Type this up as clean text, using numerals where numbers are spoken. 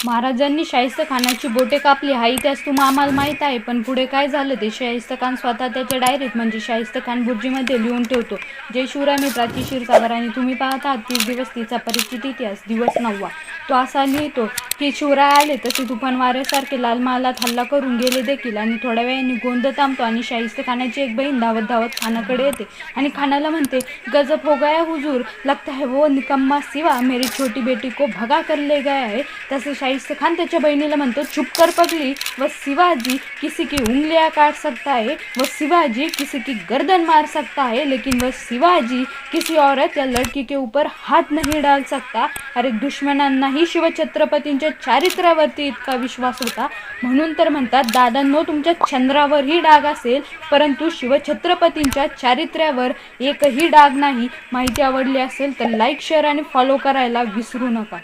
महाराजांनी शाहिस्ते खानाची बोटे कापली हा इतिहास तुम्हा आम्हाला माहीत आहे, पण पुढे काय झालं ते शाहिस्ते खान स्वतः त्याच्या डायरीत म्हणजे शाहिस्ते खान बुर्जीमध्ये लिहून ठेवतो. जय शिवराय मित्राची क्षीरसागर. आणि तुम्ही पाहत आहात 30 दिवस तिचा परिचित इतिहास. दिवस 9. तो असा लिहितो की शिवराय आले तसे तुफान वाऱ्यासारखे लाल महालात हल्ला करून गेले देखील. आणि थोड्या वेळाने गोंध थांबतो आणि शाहिस्ते खानाची एक बहीण धावत धावत खानाकडे येते आणि खानाला म्हणते, गजब हो गया हुजूर, लगता है वो निकम्मा सिवा मेरी छोटी बेटी को भगा कर ले गया है. तसे शाहिस्ते खान त्याच्या बहिणीला म्हणतो, चुप कर पगली, व शिवाजी किसी की उंगलियां काट सकता है, व शिवाजी किसी की गर्दन मार सकता है, लेकिन वह शिवाजी किसी औरत या लड़की के ऊपर हात नहीं डाल सकता. अरे दुश्मनांनाही शिवछत्रपतींच्या चारित्र्यावरती इतका विश्वास होता. म्हणून तर म्हणतात, दादांनो तुमच्या चंद्रावरही डाग असेल परंतु शिवछत्रपतींच्या चारित्र्यावर एकही डाग नाही. माहिती आवडली असेल तर लाईक, शेअर आणि फॉलो करायला विसरू नका.